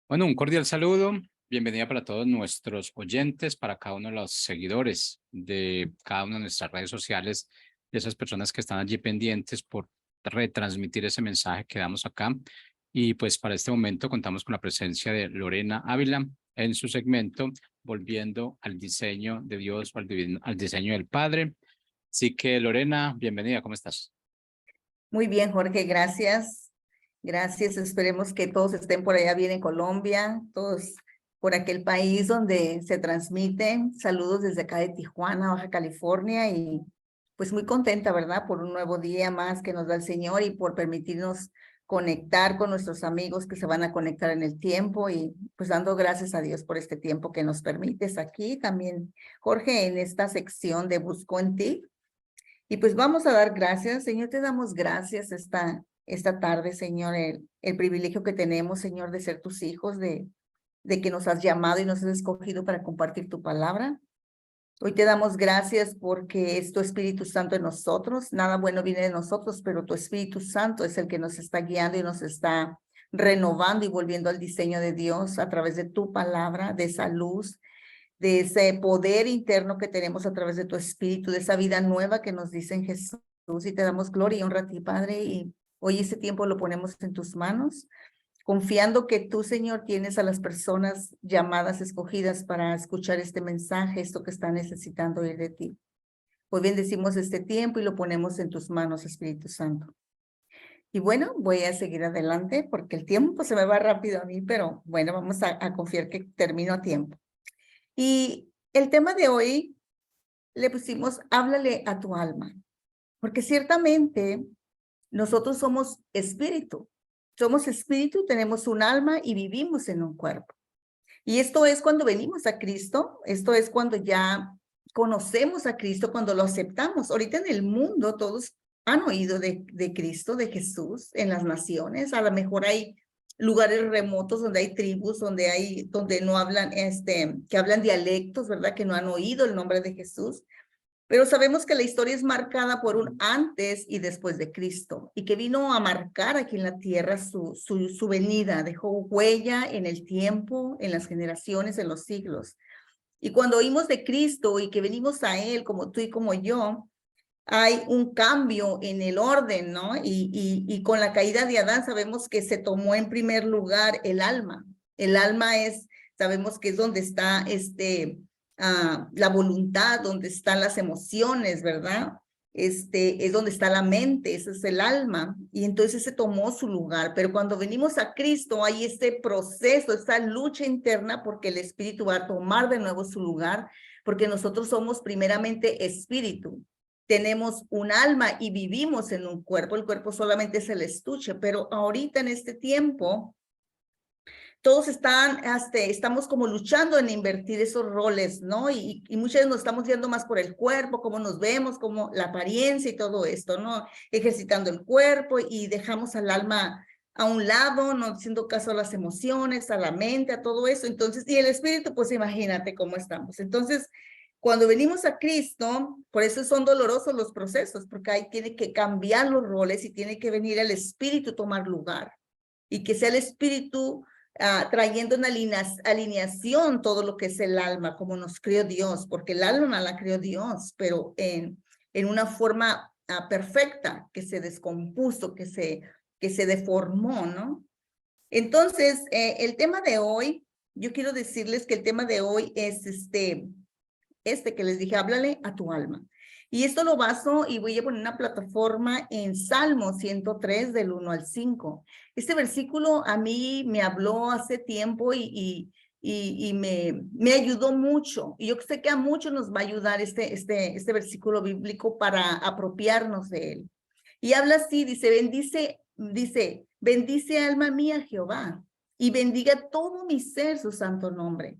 Bueno, un cordial saludo. Bienvenida para todos nuestros oyentes, para cada uno de los seguidores de cada una de nuestras redes sociales, de esas personas que están allí pendientes por retransmitir ese mensaje que damos acá. Y pues para este momento contamos con la presencia de Lorena Ávila en su segmento Volviendo al diseño de Dios o al diseño del Padre. Así que Lorena, bienvenida, ¿cómo estás? Muy bien, Jorge, gracias. Gracias. Esperemos que todos estén por allá bien en Colombia, todos por aquel país donde se transmiten. Saludos desde acá de Tijuana, Baja California, y pues muy contenta, ¿verdad? Por un nuevo día más que nos da el Señor y por permitirnos conectar con nuestros amigos que se van a conectar en el tiempo, y pues dando gracias a Dios por este tiempo que nos permites aquí también, Jorge, en esta sección de Busco en Ti. Y pues vamos a dar gracias, Señor, te damos gracias esta tarde, Señor, el privilegio que tenemos, Señor, de ser tus hijos, de que nos has llamado y nos has escogido para compartir tu palabra. Hoy te damos gracias porque es tu Espíritu Santo en nosotros. Nada bueno viene de nosotros, pero tu Espíritu Santo es el que nos está guiando y nos está renovando y volviendo al diseño de Dios a través de tu palabra, de esa luz, de ese poder interno que tenemos a través de tu Espíritu, de esa vida nueva que nos dice en Jesús. Y te damos gloria y honra a ti, Padre, y hoy ese tiempo lo ponemos en tus manos, confiando que tú, Señor, tienes a las personas llamadas, escogidas para escuchar este mensaje, esto que están necesitando oír de ti. Hoy bendecimos este tiempo y lo ponemos en tus manos, Espíritu Santo. Y bueno, voy a seguir adelante porque el tiempo se me va rápido a mí, pero bueno, vamos a confiar que termino a tiempo. Y el tema de hoy le pusimos, háblale a tu alma, porque ciertamente nosotros somos espíritu, tenemos un alma y vivimos en un cuerpo. Y esto es cuando venimos a Cristo, esto es cuando ya conocemos a Cristo, cuando lo aceptamos. Ahorita en el mundo todos han oído de Cristo, de Jesús, en las naciones. A lo mejor hay lugares remotos donde hay tribus, donde no hablan, que hablan dialectos, ¿verdad? Que no han oído el nombre de Jesús. Pero sabemos que la historia es marcada por un antes y después de Cristo, y que vino a marcar aquí en la tierra su venida, dejó huella en el tiempo, en las generaciones, en los siglos. Y cuando oímos de Cristo y que venimos a Él, como tú y como yo, hay un cambio en el orden, ¿no? Y con la caída de Adán sabemos que se tomó en primer lugar el alma. El alma sabemos que es donde está la voluntad, donde están las emociones, ¿verdad? Es donde está la mente, ese es el alma, y entonces se tomó su lugar. Pero cuando venimos a Cristo hay este proceso, esta lucha interna, porque el espíritu va a tomar de nuevo su lugar, porque nosotros somos primeramente espíritu. Tenemos un alma y vivimos en un cuerpo. El cuerpo solamente es el estuche, pero ahorita en este tiempo todos estamos como luchando en invertir esos roles, ¿no? Y muchas veces nos estamos yendo más por el cuerpo, cómo nos vemos, como la apariencia y todo esto, ¿no? Ejercitando el cuerpo y dejamos al alma a un lado, no haciendo caso a las emociones, a la mente, a todo eso. Entonces, y el espíritu, pues imagínate cómo estamos. Entonces, cuando venimos a Cristo, por eso son dolorosos los procesos, porque ahí tiene que cambiar los roles y tiene que venir el espíritu a tomar lugar. Y que sea el espíritu trayendo una alineación todo lo que es el alma, como nos creó Dios, porque el alma la creó Dios, pero en una forma perfecta, que se descompuso, que se deformó, ¿no? Entonces, el tema de hoy, yo quiero decirles que el tema de hoy es que les dije, háblale a tu alma. Y esto lo baso y voy a poner una plataforma en Salmo 103 del 1 al 5. Este versículo a mí me habló hace tiempo y me ayudó mucho. Y yo sé que a muchos nos va a ayudar este versículo bíblico para apropiarnos de él. Y habla así, bendice alma mía Jehová y bendiga todo mi ser su santo nombre.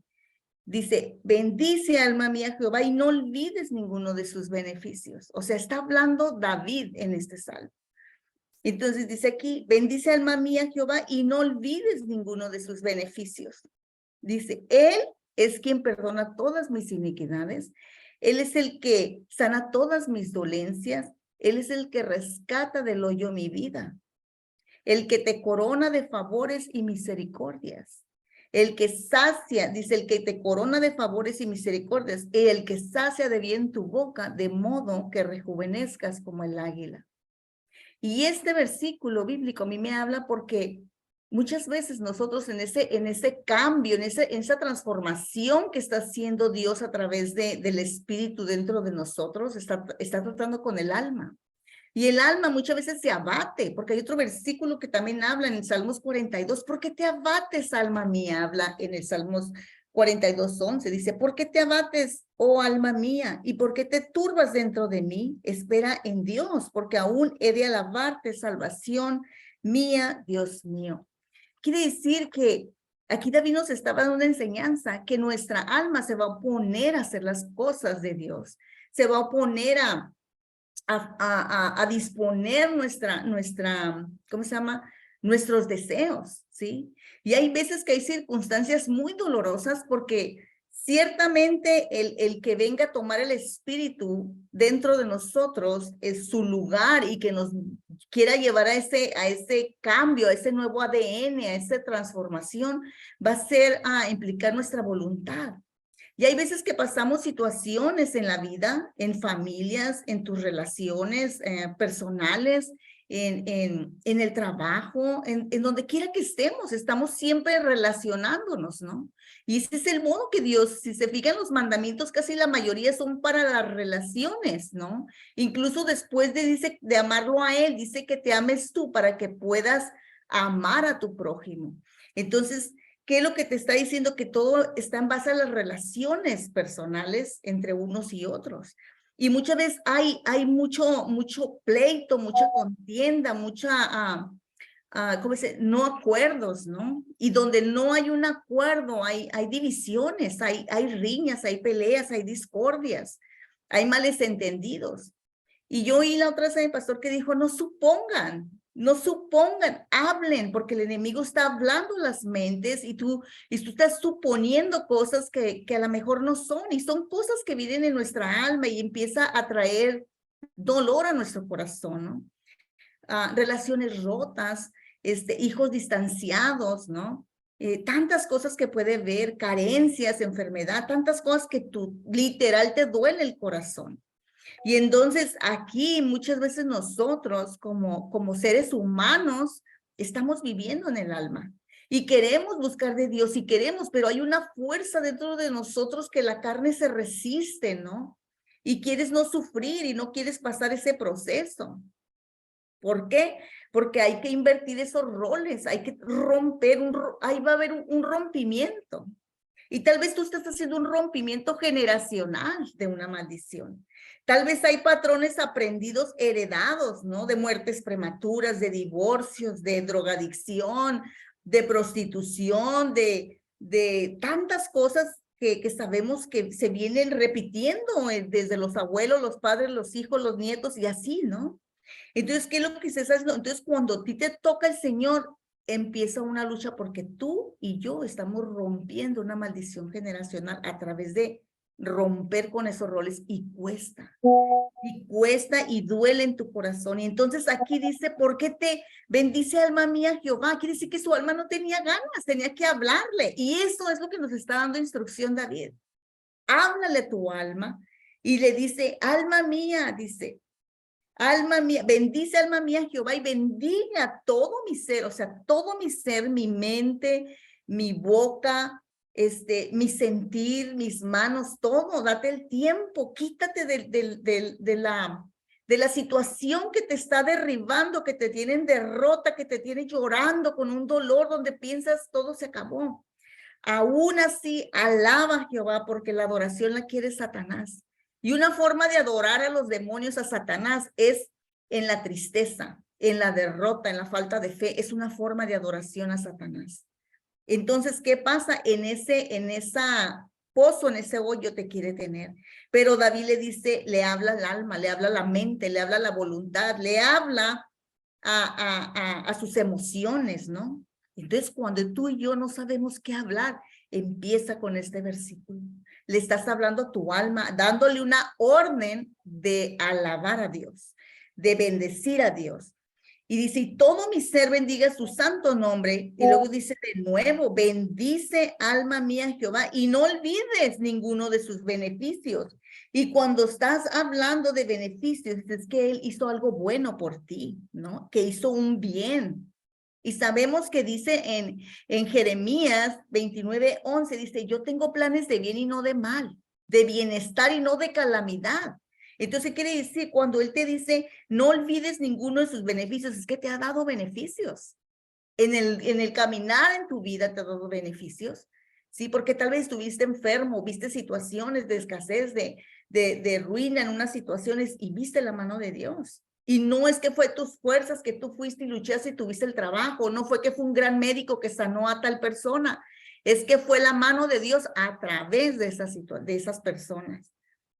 Dice, bendice alma mía Jehová y no olvides ninguno de sus beneficios. O sea, está hablando David en este salmo. Entonces dice aquí, bendice alma mía Jehová y no olvides ninguno de sus beneficios. Dice, Él es quien perdona todas mis iniquidades. Él es el que sana todas mis dolencias. Él es el que rescata del hoyo mi vida, el que te corona de favores y misericordias, el que sacia, dice, el que te corona de favores y misericordias, y el que sacia de bien tu boca, de modo que rejuvenezcas como el águila. Y este versículo bíblico a mí me habla porque muchas veces nosotros en ese cambio, en esa transformación que está haciendo Dios a través del Espíritu dentro de nosotros, está tratando con el alma. Y el alma muchas veces se abate, porque hay otro versículo que también habla en el Salmos 42, ¿por qué te abates, alma mía? Habla en el Salmos 42:11, dice, ¿por qué te abates, oh alma mía? ¿Y por qué te turbas dentro de mí? Espera en Dios, porque aún he de alabarte, salvación mía, Dios mío. Quiere decir que aquí David nos estaba dando una enseñanza, que nuestra alma se va a oponer a hacer las cosas de Dios, se va a oponer a disponer ¿cómo se llama? Nuestros deseos, ¿sí? Y hay veces que hay circunstancias muy dolorosas porque ciertamente el que venga a tomar el espíritu dentro de nosotros es su lugar y que nos quiera llevar a ese cambio, a ese nuevo ADN, a esa transformación, va a ser a implicar nuestra voluntad. Y hay veces que pasamos situaciones en la vida, en familias, en tus relaciones personales, en el trabajo, en donde quiera que estamos siempre relacionándonos, ¿no? Y ese es el modo que Dios, si se fijan los mandamientos, casi la mayoría son para las relaciones, ¿no? Incluso después dice, de amarlo a Él, dice que te ames tú para que puedas amar a tu prójimo. Entonces, ¿qué es lo que te está diciendo? Que todo está en base a las relaciones personales entre unos y otros. Y muchas veces hay mucho pleito, mucha contienda, ¿cómo se dice? No acuerdos, ¿no? Y donde no hay un acuerdo, hay divisiones, hay riñas, hay peleas, hay discordias, hay males entendidos. Y yo oí la otra vez a mi pastor que dijo, no supongan, hablen, porque el enemigo está hablando las mentes y tú estás suponiendo cosas que a lo mejor no son, y son cosas que vienen en nuestra alma y empieza a traer dolor a nuestro corazón, ¿no? Relaciones rotas, hijos distanciados, ¿no? Tantas cosas que puede ver, carencias, enfermedad, tantas cosas que tú literal te duele el corazón. Y entonces aquí muchas veces nosotros como seres humanos estamos viviendo en el alma y queremos buscar de Dios y queremos, pero hay una fuerza dentro de nosotros que la carne se resiste, ¿no? Y quieres no sufrir y no quieres pasar ese proceso. ¿Por qué? Porque hay que invertir esos roles, hay que romper, ahí va a haber un rompimiento. Y tal vez tú estás haciendo un rompimiento generacional de una maldición. Tal vez hay patrones aprendidos, heredados, ¿no? De muertes prematuras, de divorcios, de drogadicción, de prostitución, de tantas cosas que sabemos que se vienen repitiendo desde los abuelos, los padres, los hijos, los nietos y así, ¿no? Entonces, ¿qué es lo que se está haciendo? Entonces, cuando a ti te toca el Señor, empieza una lucha porque tú y yo estamos rompiendo una maldición generacional a través de romper con esos roles y cuesta y duele en tu corazón. Y entonces aquí dice, ¿por qué te bendice alma mía Jehová? Quiere decir que su alma no tenía ganas, tenía que hablarle. Y eso es lo que nos está dando instrucción David. Háblale a tu alma y le dice, alma mía, dice, alma mía, bendice alma mía Jehová y bendiga a todo mi ser, o sea, todo mi ser, mi mente, mi boca, mi sentir, mis manos, todo, date el tiempo, quítate de la situación que te está derribando, que te tiene en derrota, que te tiene llorando con un dolor donde piensas todo se acabó. Aún así, alaba a Jehová porque la adoración la quiere Satanás. Y una forma de adorar a los demonios, a Satanás, es en la tristeza, en la derrota, en la falta de fe. Es una forma de adoración a Satanás. Entonces, ¿qué pasa? En esa pozo, en ese hoyo te quiere tener. Pero David le dice, le habla al alma, le habla a la mente, le habla a la voluntad, le habla a sus emociones, ¿no? Entonces, cuando tú y yo no sabemos qué hablar, empieza con este versículo. Le estás hablando a tu alma, dándole una orden de alabar a Dios, de bendecir a Dios. Y dice, y todo mi ser bendiga su santo nombre. Y luego dice de nuevo, bendice alma mía Jehová y no olvides ninguno de sus beneficios. Y cuando estás hablando de beneficios, es que Él hizo algo bueno por ti, ¿no? Que hizo un bien. Y sabemos que dice en Jeremías 29:11, dice, yo tengo planes de bien y no de mal, de bienestar y no de calamidad. Entonces, quiere decir, cuando Él te dice, no olvides ninguno de sus beneficios, es que te ha dado beneficios. En el caminar en tu vida te ha dado beneficios, ¿sí? Porque tal vez estuviste enfermo, viste situaciones de escasez, de ruina en unas situaciones y viste la mano de Dios. Y no es que fue tus fuerzas que tú fuiste y luchaste y tuviste el trabajo, no fue que fue un gran médico que sanó a tal persona, es que fue la mano de Dios a través de esas personas.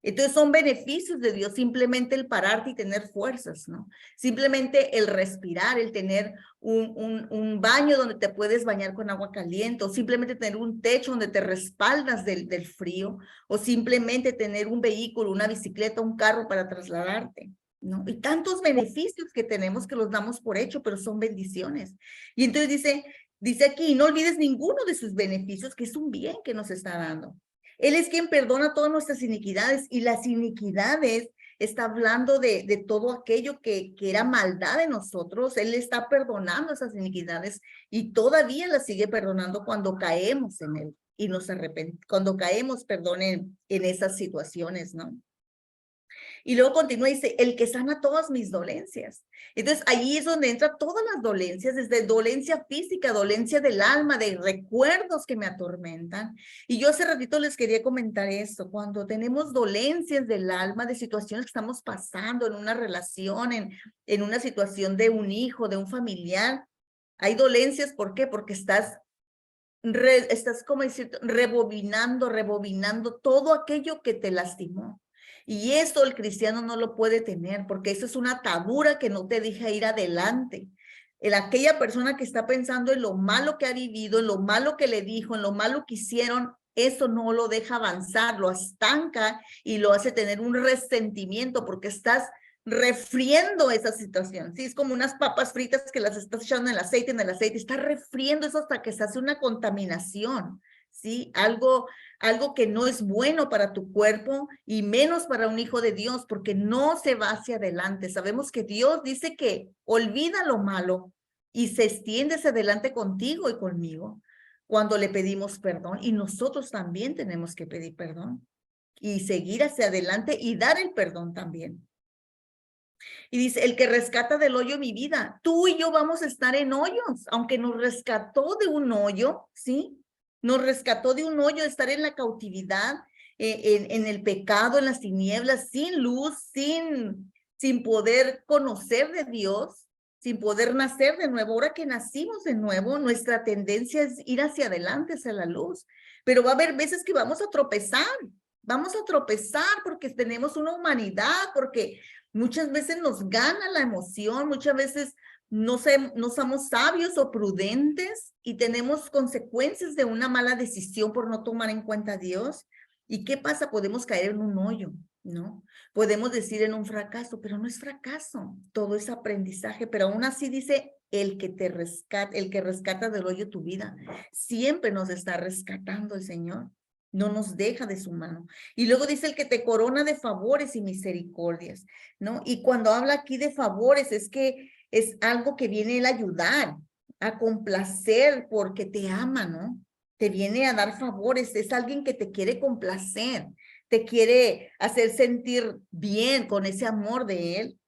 Entonces son beneficios de Dios, simplemente el pararte y tener fuerzas, ¿no? Simplemente el respirar, el tener un baño donde te puedes bañar con agua caliente, o simplemente tener un techo donde te respaldas del frío, o simplemente tener un vehículo, una bicicleta, un carro para trasladarte, ¿no? Y tantos beneficios que tenemos que los damos por hecho, pero son bendiciones. Y entonces dice aquí, no olvides ninguno de sus beneficios, que es un bien que nos está dando. Él es quien perdona todas nuestras iniquidades, y las iniquidades está hablando de todo aquello que era maldad en nosotros. Él está perdonando esas iniquidades y todavía las sigue perdonando cuando caemos en él y nos arrepentimos, cuando caemos, perdón, en esas situaciones, ¿no? Y luego continúa y dice, el que sana todas mis dolencias. Entonces, ahí es donde entran todas las dolencias, desde dolencia física, dolencia del alma, de recuerdos que me atormentan. Y yo hace ratito les quería comentar esto, cuando tenemos dolencias del alma, de situaciones que estamos pasando en una relación, en una situación de un hijo, de un familiar, hay dolencias, ¿por qué? Porque estás como decir, rebobinando todo aquello que te lastimó. Y eso el cristiano no lo puede tener, porque eso es una atadura que no te deja ir adelante. Aquella persona que está pensando en lo malo que ha vivido, en lo malo que le dijo, en lo malo que hicieron, eso no lo deja avanzar, lo estanca y lo hace tener un resentimiento, porque estás refriendo esa situación, ¿sí? Es como unas papas fritas que las estás echando en el aceite, está refriendo eso hasta que se hace una contaminación, ¿sí? Algo que no es bueno para tu cuerpo y menos para un hijo de Dios, porque no se va hacia adelante. Sabemos que Dios dice que olvida lo malo y se extiende hacia adelante contigo y conmigo cuando le pedimos perdón, y nosotros también tenemos que pedir perdón y seguir hacia adelante y dar el perdón también. Y dice, el que rescata del hoyo mi vida, tú y yo vamos a estar en hoyos, aunque nos rescató de un hoyo, ¿sí? Nos rescató de un hoyo, de estar en la cautividad, en el pecado, en las tinieblas, sin luz, sin poder conocer de Dios, sin poder nacer de nuevo. Ahora que nacimos de nuevo, nuestra tendencia es ir hacia adelante, hacia la luz. Pero va a haber veces que vamos a tropezar porque tenemos una humanidad, porque muchas veces nos gana la emoción, muchas veces no somos sabios o prudentes y tenemos consecuencias de una mala decisión por no tomar en cuenta a Dios. ¿Y qué pasa? Podemos caer en un hoyo, ¿no? Podemos decir en un fracaso, pero no es fracaso, todo es aprendizaje, pero aún así dice el que rescata del hoyo tu vida. Siempre nos está rescatando el Señor. No nos deja de su mano. Y luego dice el que te corona de favores y misericordias, ¿no? Y cuando habla aquí de favores, es que es algo que viene él a ayudar, a complacer porque te ama, ¿no? Te viene a dar favores, es alguien que te quiere complacer, te quiere hacer sentir bien con ese amor de él.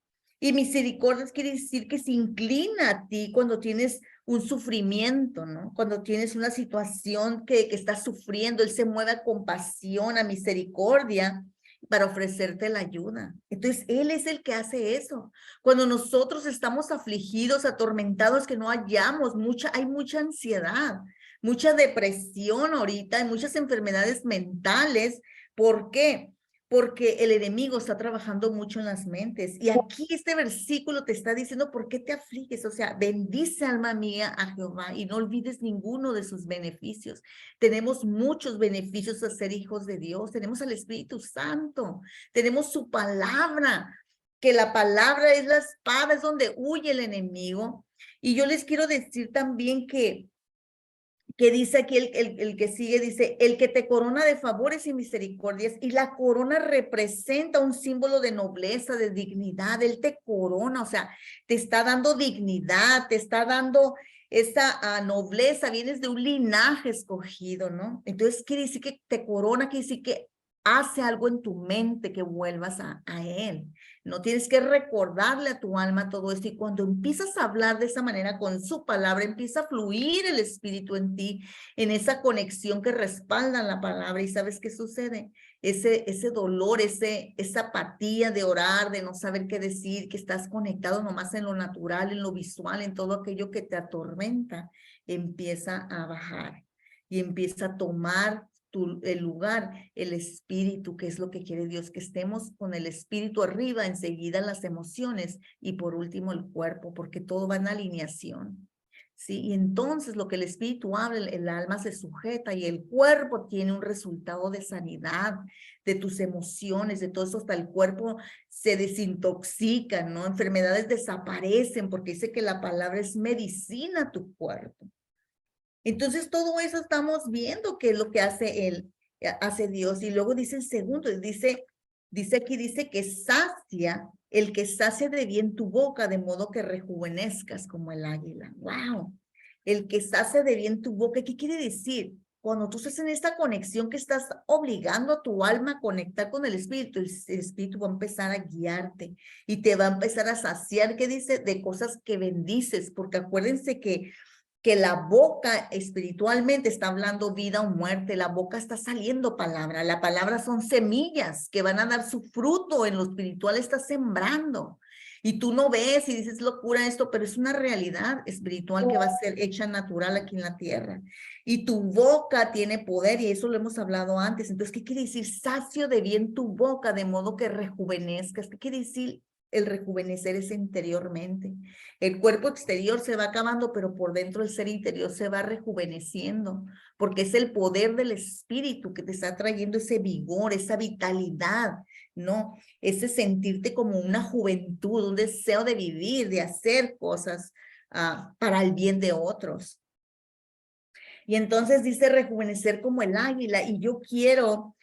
Y misericordias quiere decir que se inclina a ti cuando tienes un sufrimiento, ¿no? Cuando tienes una situación que estás sufriendo, Él se mueve a compasión, a misericordia para ofrecerte la ayuda. Entonces, Él es el que hace eso. Cuando nosotros estamos afligidos, atormentados, que no hallamos, hay mucha ansiedad, mucha depresión ahorita, hay muchas enfermedades mentales. ¿Por qué? Porque el enemigo está trabajando mucho en las mentes. Y aquí este versículo te está diciendo, ¿por qué te afliges? O sea, bendice alma mía a Jehová y no olvides ninguno de sus beneficios. Tenemos muchos beneficios a ser hijos de Dios. Tenemos al Espíritu Santo. Tenemos su palabra que la palabra es la espada, es donde huye el enemigo. Y yo les quiero decir también que dice aquí el que sigue, dice, el que te corona de favores y misericordias, y la corona representa un símbolo de nobleza, de dignidad. Él te corona, o sea, te está dando dignidad, te está dando esa nobleza, vienes de un linaje escogido, ¿no? Entonces quiere decir que te corona, quiere decir que hace algo en tu mente que vuelvas a él. No tienes que recordarle a tu alma todo esto, y cuando empiezas a hablar de esa manera con su palabra, empieza a fluir el Espíritu en ti, en esa conexión que respalda la palabra. ¿Y sabes qué sucede? Ese dolor, esa apatía de orar, de no saber qué decir, que estás conectado nomás en lo natural, en lo visual, en todo aquello que te atormenta, empieza a bajar y empieza a tomar el lugar, el espíritu, que es lo que quiere Dios, que estemos con el espíritu arriba, enseguida las emociones, y por último el cuerpo, porque todo va en alineación. ¿Sí? Y entonces lo que el espíritu habla, el alma se sujeta, y el cuerpo tiene un resultado de sanidad de tus emociones, de todo eso. Hasta el cuerpo se desintoxica, ¿no? Enfermedades desaparecen, porque dice que la palabra es medicina a tu cuerpo. Entonces, todo eso estamos viendo que es lo que hace Dios. Y luego dice el segundo, dice aquí, dice que sacia, el que sacia de bien tu boca, de modo que rejuvenezcas como el águila. ¡Wow! El que sacia de bien tu boca, ¿qué quiere decir? Cuando tú estás en esta conexión, que estás obligando a tu alma a conectar con el Espíritu va a empezar a guiarte y te va a empezar a saciar, ¿qué dice? De cosas que bendices, porque acuérdense que la boca espiritualmente está hablando vida o muerte. La boca está saliendo palabra. La palabra son semillas que van a dar su fruto. En lo espiritual está sembrando. Y tú no ves y dices locura esto, pero es una realidad espiritual que va a ser hecha natural aquí en la tierra. Y tu boca tiene poder, y eso lo hemos hablado antes. Entonces, ¿qué quiere decir? Sacio de bien tu boca, de modo que rejuvenezcas. ¿Qué quiere decir? El rejuvenecer es interiormente. El cuerpo exterior se va acabando, pero por dentro el ser interior se va rejuveneciendo, porque es el poder del espíritu que te está trayendo ese vigor, esa vitalidad, ¿no? Ese sentirte como una juventud, un deseo de vivir, de hacer cosas para el bien de otros. Y entonces dice rejuvenecer como el águila, y yo quiero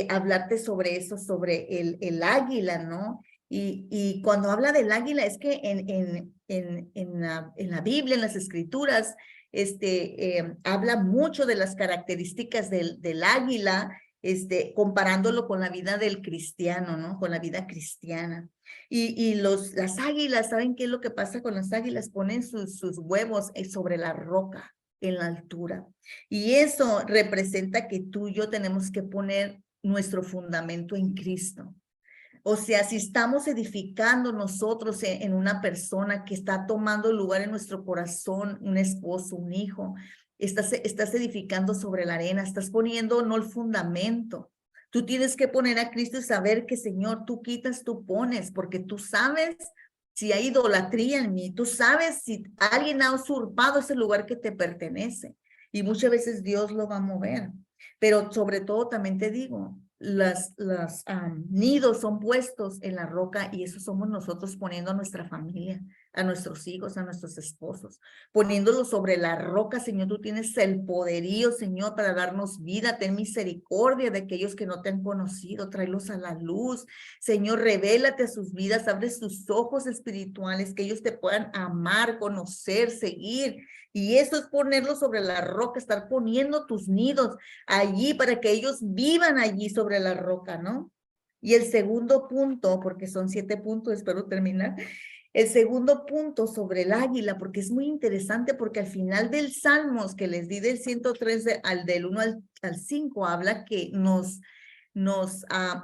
hablarte sobre eso, sobre el águila, ¿no? Y cuando habla del águila, es que en la Biblia, en las Escrituras, habla mucho de las características del águila, comparándolo con la vida del cristiano, ¿no? Con la vida cristiana. Y las águilas, ¿saben qué es lo que pasa con las águilas? Ponen sus huevos sobre la roca, en la altura. Y eso representa que tú y yo tenemos que poner nuestro fundamento en Cristo. O sea, si estamos edificando nosotros en una persona que está tomando lugar en nuestro corazón, un esposo, un hijo, estás edificando sobre la arena, estás poniendo no el fundamento. Tú tienes que poner a Cristo y saber que, Señor, tú quitas, tú pones, porque tú sabes si hay idolatría en mí, tú sabes si alguien ha usurpado ese lugar que te pertenece, y muchas veces Dios lo va a mover. Pero sobre todo también te digo, los nidos son puestos en la roca, y eso somos nosotros, poniendo a nuestra familia, a nuestros hijos, a nuestros esposos, poniéndolos sobre la roca. Señor, tú tienes el poderío, Señor, para darnos vida. Ten misericordia de aquellos que no te han conocido, tráelos a la luz. Señor, revélate a sus vidas, abre sus ojos espirituales, que ellos te puedan amar, conocer, seguir. Y eso es ponerlos sobre la roca, estar poniendo tus nidos allí para que ellos vivan allí sobre la roca, ¿no? Y el segundo punto, porque son 7 puntos, espero terminar. El segundo punto sobre el águila, porque es muy interesante, porque al final del Salmos que les di del 103 del 1 al 5, habla que nos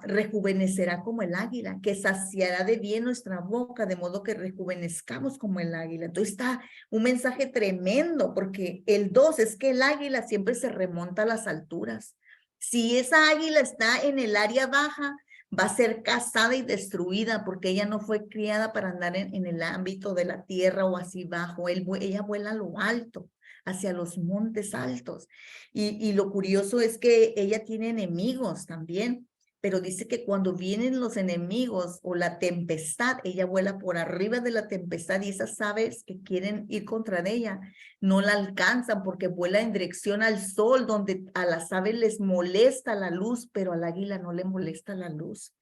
rejuvenecerá como el águila, que saciará de bien nuestra boca, de modo que rejuvenezcamos como el águila. Entonces está un mensaje tremendo, porque el 2 es que el águila siempre se remonta a las alturas. Si esa águila está en el área baja, va a ser cazada y destruida, porque ella no fue criada para andar en el ámbito de la tierra o así bajo. Ella vuela a lo alto, hacia los montes altos. Y lo curioso es que ella tiene enemigos también, pero dice que cuando vienen los enemigos o la tempestad, ella vuela por arriba de la tempestad y esas aves que quieren ir contra ella no la alcanzan porque vuela en dirección al sol, donde a las aves les molesta la luz, pero al águila no le molesta la luz.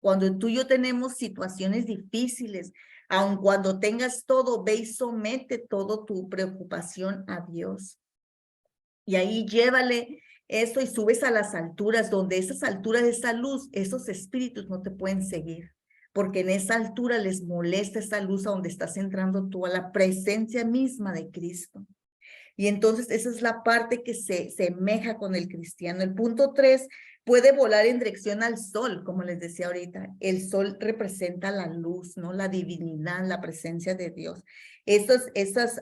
Cuando tú y yo tenemos situaciones difíciles, aun cuando tengas todo, ve y somete toda tu preocupación a Dios. Y ahí llévale eso y subes a las alturas, donde esas alturas de esa luz, esos espíritus no te pueden seguir, porque en esa altura les molesta esa luz a donde estás entrando tú, a la presencia misma de Cristo. Y entonces esa es la parte que se semeja con el cristiano. El punto 3, puede volar en dirección al sol, como les decía ahorita. El sol representa la luz, ¿no? La divinidad, la presencia de Dios. Esas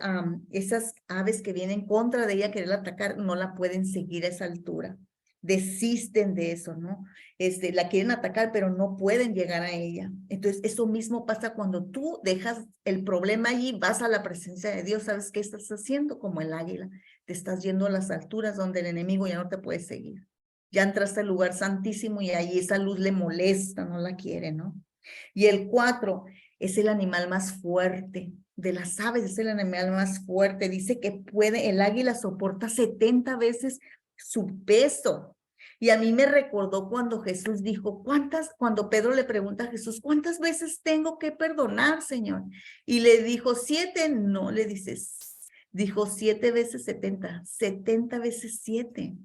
aves que vienen contra de ella a querer atacar, no la pueden seguir a esa altura. Desisten de eso, ¿no? La quieren atacar, pero no pueden llegar a ella. Entonces, eso mismo pasa cuando tú dejas el problema allí, vas a la presencia de Dios, ¿sabes qué estás haciendo? Como el águila, te estás yendo a las alturas donde el enemigo ya no te puede seguir. Ya entraste al lugar santísimo y ahí esa luz le molesta, no la quiere, ¿no? Y el 4 es el animal más fuerte. De las aves es el animal más fuerte. Dice que el águila soporta 70 veces su peso. Y a mí me recordó cuando Jesús dijo, cuando Pedro le pregunta a Jesús, ¿cuántas veces tengo que perdonar, Señor? Y le dijo, 7, no, le dices, dijo 7 veces 70, 70 veces 7.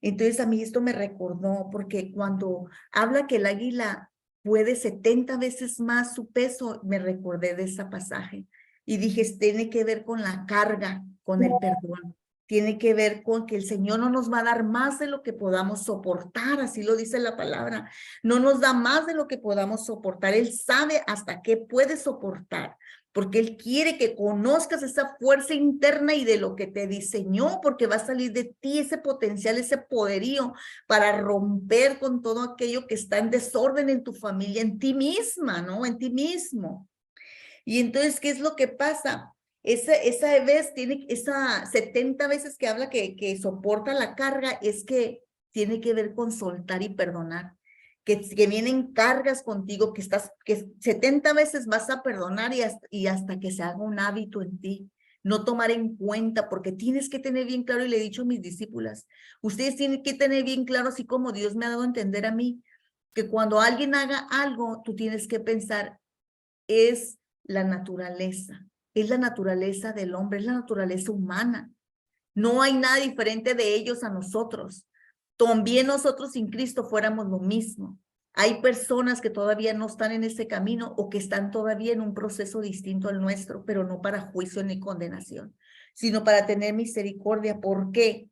Entonces a mí esto me recordó, porque cuando habla que el águila puede 70 veces más su peso, me recordé de ese pasaje. Y dije, tiene que ver con la carga, con el perdón. Tiene que ver con que el Señor no nos va a dar más de lo que podamos soportar, así lo dice la palabra. No nos da más de lo que podamos soportar. Él sabe hasta qué puede soportar, porque Él quiere que conozcas esa fuerza interna y de lo que te diseñó, porque va a salir de ti ese potencial, ese poderío para romper con todo aquello que está en desorden en tu familia, en ti misma, ¿no? En ti mismo. Y entonces, ¿qué es lo que pasa? Esa vez tiene, esa 70 veces que habla que soporta la carga, es que tiene que ver con soltar y perdonar. Que vienen cargas contigo, que 70 veces vas a perdonar y hasta que se haga un hábito en ti. No tomar en cuenta, porque tienes que tener bien claro, y le he dicho a mis discípulas, ustedes tienen que tener bien claro, así como Dios me ha dado a entender a mí, que cuando alguien haga algo, tú tienes que pensar, es es la naturaleza del hombre, es la naturaleza humana. No hay nada diferente de ellos a nosotros. También nosotros sin Cristo fuéramos lo mismo. Hay personas que todavía no están en ese camino o que están todavía en un proceso distinto al nuestro, pero no para juicio ni condenación, sino para tener misericordia. ¿Por qué?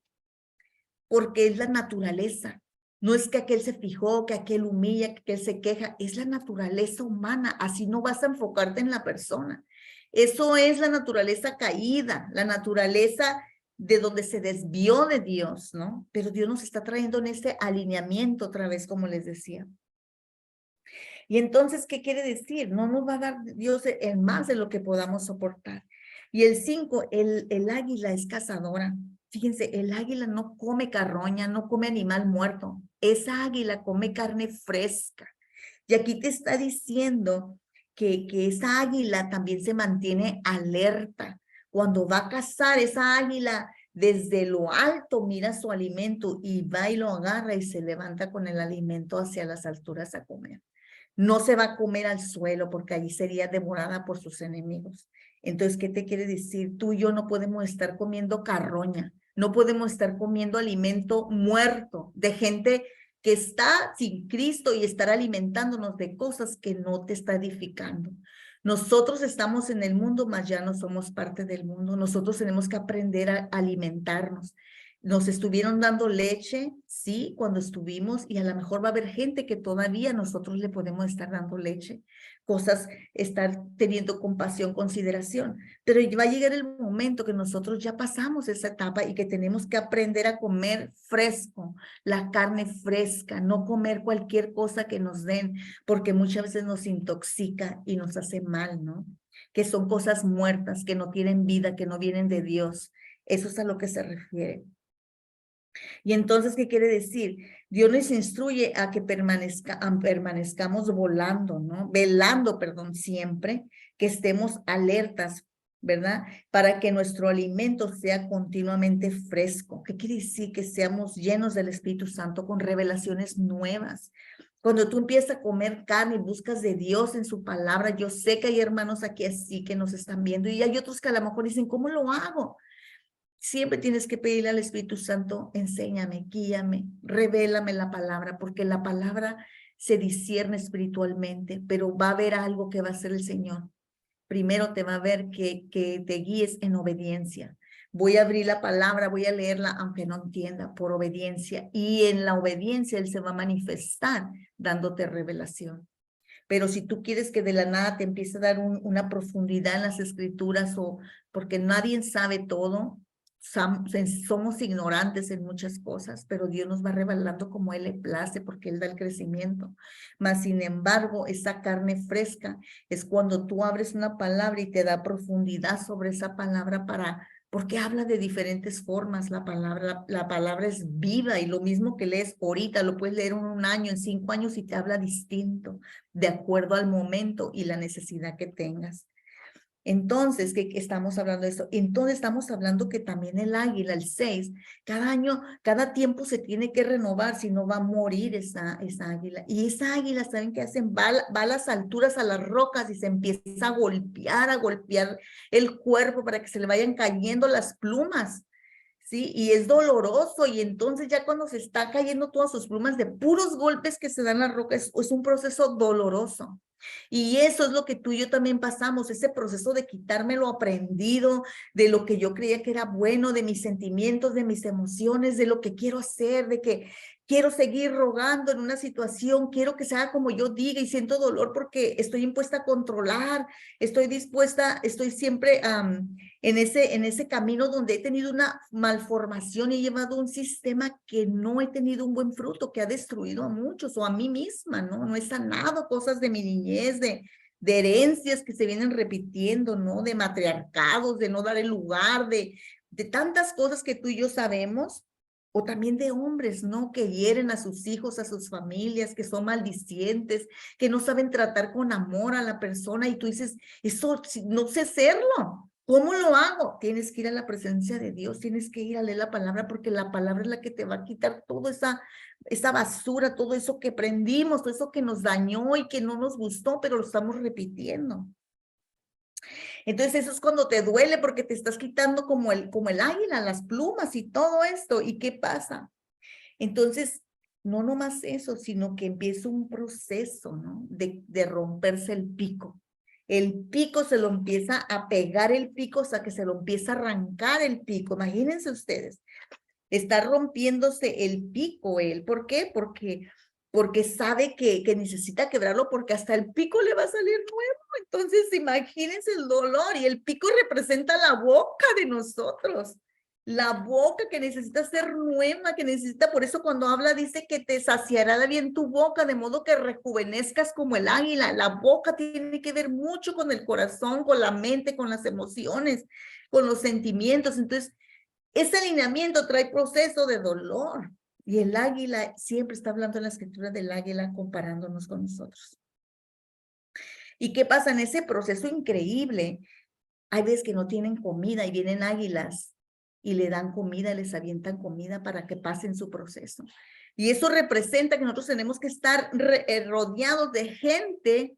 Porque es la naturaleza. No es que aquel se fijó, que aquel humilla, que aquel se queja, es la naturaleza humana. Así no vas a enfocarte en la persona. Eso es la naturaleza caída, la naturaleza de donde se desvió de Dios, ¿no? Pero Dios nos está trayendo en este alineamiento otra vez, como les decía. Y entonces, ¿qué quiere decir? No nos va a dar Dios el más de lo que podamos soportar. Y el 5, el águila es cazadora. Fíjense, el águila no come carroña, no come animal muerto. Esa águila come carne fresca. Y aquí te está diciendo que esa águila también se mantiene alerta. Cuando va a cazar, esa águila desde lo alto mira su alimento y va y lo agarra y se levanta con el alimento hacia las alturas a comer. No se va a comer al suelo porque allí sería devorada por sus enemigos. Entonces, ¿qué te quiere decir? Tú y yo no podemos estar comiendo carroña, no podemos estar comiendo alimento muerto de gente que está sin Cristo y estar alimentándonos de cosas que no te está edificando. Nosotros estamos en el mundo, mas ya no somos parte del mundo. Nosotros tenemos que aprender a alimentarnos. Nos estuvieron dando leche, sí, cuando estuvimos, y a lo mejor va a haber gente que todavía nosotros le podemos estar dando leche, cosas, estar teniendo compasión, consideración, pero va a llegar el momento que nosotros ya pasamos esa etapa y que tenemos que aprender a comer fresco, la carne fresca, no comer cualquier cosa que nos den, porque muchas veces nos intoxica y nos hace mal, ¿no? Que son cosas muertas, que no tienen vida, que no vienen de Dios. Eso es a lo que se refiere. Y entonces, ¿qué quiere decir? Dios nos instruye a que permanezcamos volando, ¿no? Velando, perdón, siempre, que estemos alertas, ¿verdad? Para que nuestro alimento sea continuamente fresco. ¿Qué quiere decir? Que seamos llenos del Espíritu Santo con revelaciones nuevas. Cuando tú empiezas a comer carne y buscas de Dios en su palabra, yo sé que hay hermanos aquí así que nos están viendo y hay otros que a lo mejor dicen, ¿cómo lo hago? Siempre tienes que pedirle al Espíritu Santo, enséñame, guíame, revélame la palabra, porque la palabra se discierne espiritualmente, pero va a haber algo que va a hacer el Señor. Primero te va a ver que te guíes en obediencia. Voy a abrir la palabra, voy a leerla, aunque no entienda, por obediencia. Y en la obediencia Él se va a manifestar dándote revelación. Pero si tú quieres que de la nada te empiece a dar una profundidad en las escrituras o porque nadie sabe todo, somos ignorantes en muchas cosas, pero Dios nos va revelando como Él le place porque Él da el crecimiento. Mas, sin embargo, esa carne fresca es cuando tú abres una palabra y te da profundidad sobre esa palabra porque habla de diferentes formas la palabra. La palabra es viva y lo mismo que lees ahorita, lo puedes leer en un año, en 5 años y te habla distinto de acuerdo al momento y la necesidad que tengas. Entonces, ¿qué estamos hablando de esto? Entonces estamos hablando que también el águila, el 6, cada año, cada tiempo se tiene que renovar, si no va a morir esa águila. Y esa águila, ¿saben qué hacen? Va a las alturas, a las rocas y se empieza a golpear el cuerpo para que se le vayan cayendo las plumas. ¿Sí? Y es doloroso y entonces ya cuando se está cayendo todas sus plumas de puros golpes que se dan las rocas, es un proceso doloroso. Y eso es lo que tú y yo también pasamos, ese proceso de quitarme lo aprendido, de lo que yo creía que era bueno, de mis sentimientos, de mis emociones, de lo que quiero hacer, de que quiero seguir rogando en una situación, quiero que sea como yo diga y siento dolor porque estoy impuesta a controlar, estoy siempre en ese camino donde he tenido una malformación y he llevado un sistema que no he tenido un buen fruto, que ha destruido a muchos o a mí misma, ¿no? No he sanado cosas de mi niñez, de herencias que se vienen repitiendo, ¿no? De matriarcados, de no dar el lugar, de tantas cosas que tú y yo sabemos, o también de hombres, ¿no? Que hieren a sus hijos, a sus familias, que son maldicientes, que no saben tratar con amor a la persona y tú dices, eso no sé hacerlo. ¿Cómo lo hago? Tienes que ir a la presencia de Dios, tienes que ir a leer la palabra porque la palabra es la que te va a quitar toda esa basura, todo eso que aprendimos, todo eso que nos dañó y que no nos gustó, pero lo estamos repitiendo. Entonces eso es cuando te duele porque te estás quitando como el águila, las plumas y todo esto. ¿Y qué pasa? Entonces, no nomás eso, sino que empieza un proceso, ¿no? De romperse el pico. El pico se lo empieza a pegar el pico, o sea, que se lo empieza a arrancar el pico. Imagínense ustedes, está rompiéndose el pico él. ¿Por qué? Porque sabe que necesita quebrarlo porque hasta el pico le va a salir nuevo. Entonces, imagínense el dolor y el pico representa la boca de nosotros. La boca que necesita ser nueva, que necesita, por eso cuando habla dice que te saciará de bien tu boca, de modo que rejuvenezcas como el águila. La boca tiene que ver mucho con el corazón, con la mente, con las emociones, con los sentimientos. Entonces, ese alineamiento trae proceso de dolor. Y el águila, siempre está hablando en la escritura del águila comparándonos con nosotros. ¿Y qué pasa en ese proceso increíble? Hay veces que no tienen comida y vienen águilas y le dan comida, les avientan comida para que pasen su proceso. Y eso representa que nosotros tenemos que estar rodeados de gente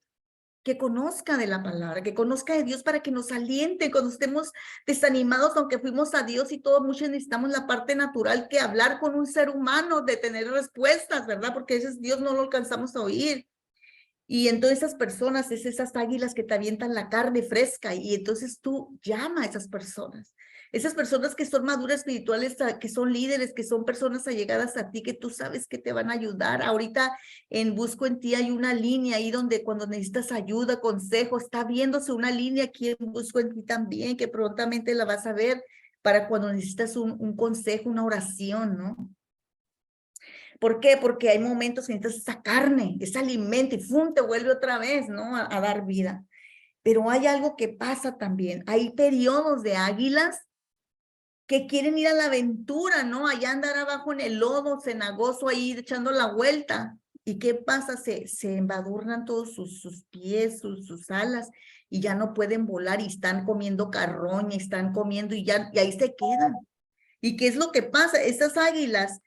que conozca de la palabra, que conozca de Dios para que nos aliente cuando estemos desanimados, aunque fuimos a Dios y todo, muchos necesitamos la parte natural que hablar con un ser humano, de tener respuestas, ¿verdad? Porque a veces Dios no lo alcanzamos a oír. Y entonces esas personas, es esas águilas que te avientan la carne fresca y entonces tú llama a esas personas que son maduras espirituales, que son líderes, que son personas allegadas a ti, que tú sabes que te van a ayudar. Ahorita en Busco en Ti hay una línea ahí donde cuando necesitas ayuda, consejo, está viéndose una línea aquí en Busco en Ti también, que prontamente la vas a ver para cuando necesitas un consejo, una oración, ¿no? ¿Por qué? Porque hay momentos que necesitas esa carne, ese alimento y ¡fum! Te vuelve otra vez, ¿no? A dar vida. Pero hay algo que pasa también. Hay periodos de águilas que quieren ir a la aventura, ¿no? Allá andar abajo en el lodo cenagoso ahí echando la vuelta. ¿Y qué pasa? Se embadurnan todos sus pies, sus alas, y ya no pueden volar y están comiendo carroña, están comiendo y ahí se quedan. ¿Y qué es lo que pasa? Estas águilas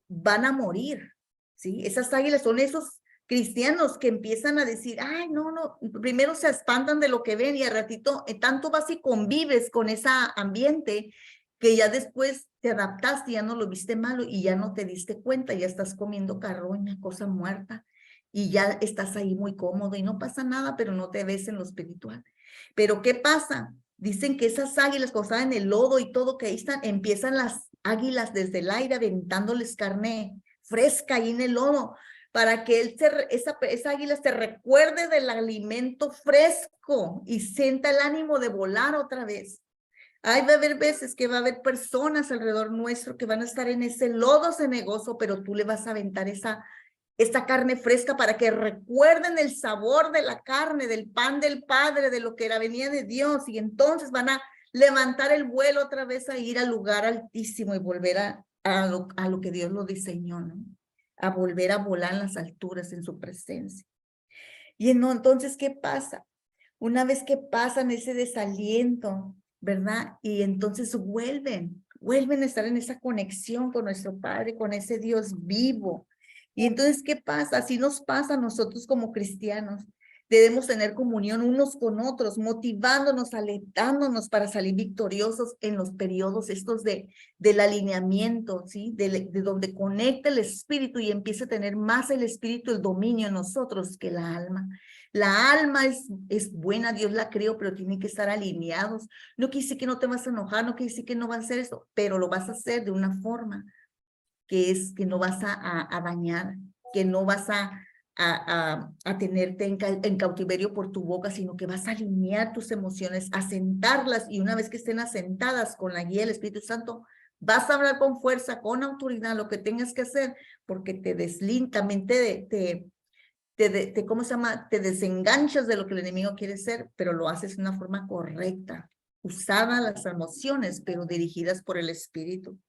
van a morir, ¿sí? Esas águilas son esos cristianos que empiezan a decir, ay, no, primero se espantan de lo que ven y al ratito, tanto vas y convives con ese ambiente que ya después te adaptaste, ya no lo viste malo y ya no te diste cuenta, ya estás comiendo carroña, cosa muerta, y ya estás ahí muy cómodo y no pasa nada, pero no te ves en lo espiritual. Pero ¿qué pasa? Dicen que esas águilas, cuando están en el lodo y todo, que ahí están, empiezan las águilas desde el aire aventándoles carne fresca ahí en el lodo, para que esa águila se recuerde del alimento fresco y sienta el ánimo de volar otra vez. Ahí va a haber veces que va a haber personas alrededor nuestro que van a estar en ese lodo cenagoso, pero tú le vas a aventar esta carne fresca para que recuerden el sabor de la carne, del pan del Padre, de lo que venía de Dios, y entonces van a levantar el vuelo otra vez a ir al lugar altísimo y volver a lo que Dios lo diseñó, ¿no? A volver a volar en las alturas en su presencia. Y entonces, ¿qué pasa? Una vez que pasan ese desaliento, ¿verdad? Y entonces vuelven a estar en esa conexión con nuestro Padre, con ese Dios vivo. Y entonces, ¿qué pasa? Así nos pasa a nosotros como cristianos. Debemos tener comunión unos con otros, motivándonos, alentándonos para salir victoriosos en los periodos estos del alineamiento, ¿sí? De donde conecta el espíritu y empieza a tener más el espíritu, el dominio en nosotros que la alma. La alma es buena, Dios la creó, pero tienen que estar alineados. No quiere decir que no te vas a enojar, no quiere decir que no vas a hacer eso, pero lo vas a hacer de una forma que no vas a dañar, que no vas a tenerte en cautiverio por tu boca, sino que vas a alinear tus emociones, a sentarlas, y una vez que estén asentadas con la guía del Espíritu Santo, vas a hablar con fuerza, con autoridad, lo que tengas que hacer, porque también ¿cómo se llama? Te desenganchas de lo que el enemigo quiere ser, pero lo haces de una forma correcta, usada las emociones, pero dirigidas por el Espíritu.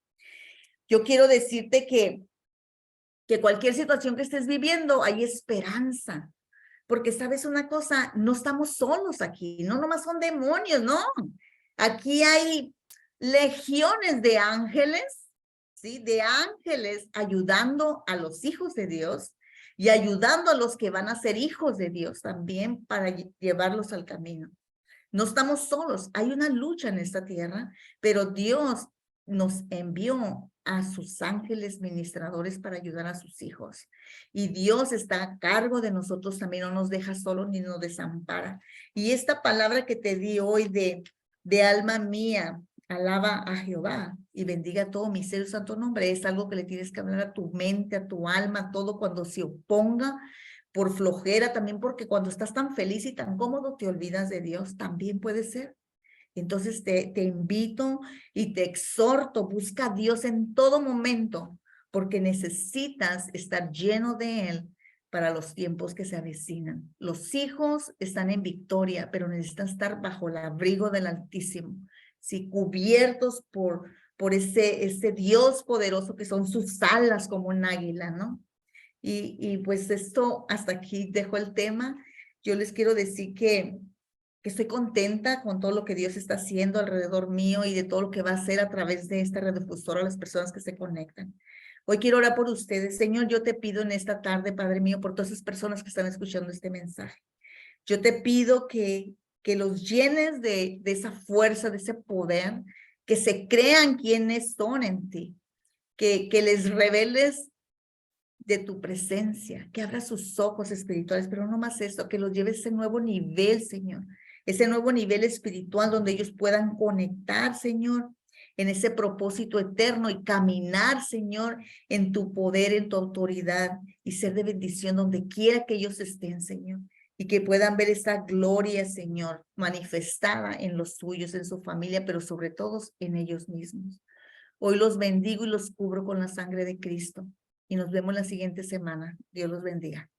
Yo quiero decirte que cualquier situación que estés viviendo, hay esperanza. Porque sabes una cosa, no estamos solos aquí, no nomás son demonios, no. Aquí hay legiones de ángeles, ¿sí? De ángeles ayudando a los hijos de Dios y ayudando a los que van a ser hijos de Dios también para llevarlos al camino. No estamos solos, hay una lucha en esta tierra, pero Dios nos envió a sus ángeles ministradores para ayudar a sus hijos. Y Dios está a cargo de nosotros también, no nos deja solos ni nos desampara. Y esta palabra que te di hoy de alma mía, alaba a Jehová y bendiga todo mi ser, santo nombre, es algo que le tienes que hablar a tu mente, a tu alma, todo cuando se oponga por flojera, también porque cuando estás tan feliz y tan cómodo te olvidas de Dios, también puede ser. Entonces te invito y te exhorto, busca a Dios en todo momento, porque necesitas estar lleno de Él para los tiempos que se avecinan. Los hijos están en victoria, pero necesitan estar bajo el abrigo del Altísimo, ¿sí? Cubiertos por ese Dios poderoso que son sus alas como un águila, ¿no? Y pues esto, hasta aquí dejo el tema. Yo les quiero decir que estoy contenta con todo lo que Dios está haciendo alrededor mío y de todo lo que va a hacer a través de esta radiodifusora a las personas que se conectan. Hoy quiero orar por ustedes. Señor, yo te pido en esta tarde, Padre mío, por todas esas personas que están escuchando este mensaje. Yo te pido que los llenes de esa fuerza, de ese poder, que se crean quienes son en ti, que les reveles de tu presencia, que abra sus ojos espirituales, pero no más esto, que los lleve a ese nuevo nivel, Señor, ese nuevo nivel espiritual donde ellos puedan conectar, Señor, en ese propósito eterno y caminar, Señor, en tu poder, en tu autoridad y ser de bendición donde quiera que ellos estén, Señor, y que puedan ver esa gloria, Señor, manifestada en los suyos, en su familia, pero sobre todo en ellos mismos. Hoy los bendigo y los cubro con la sangre de Cristo. Y nos vemos la siguiente semana. Dios los bendiga.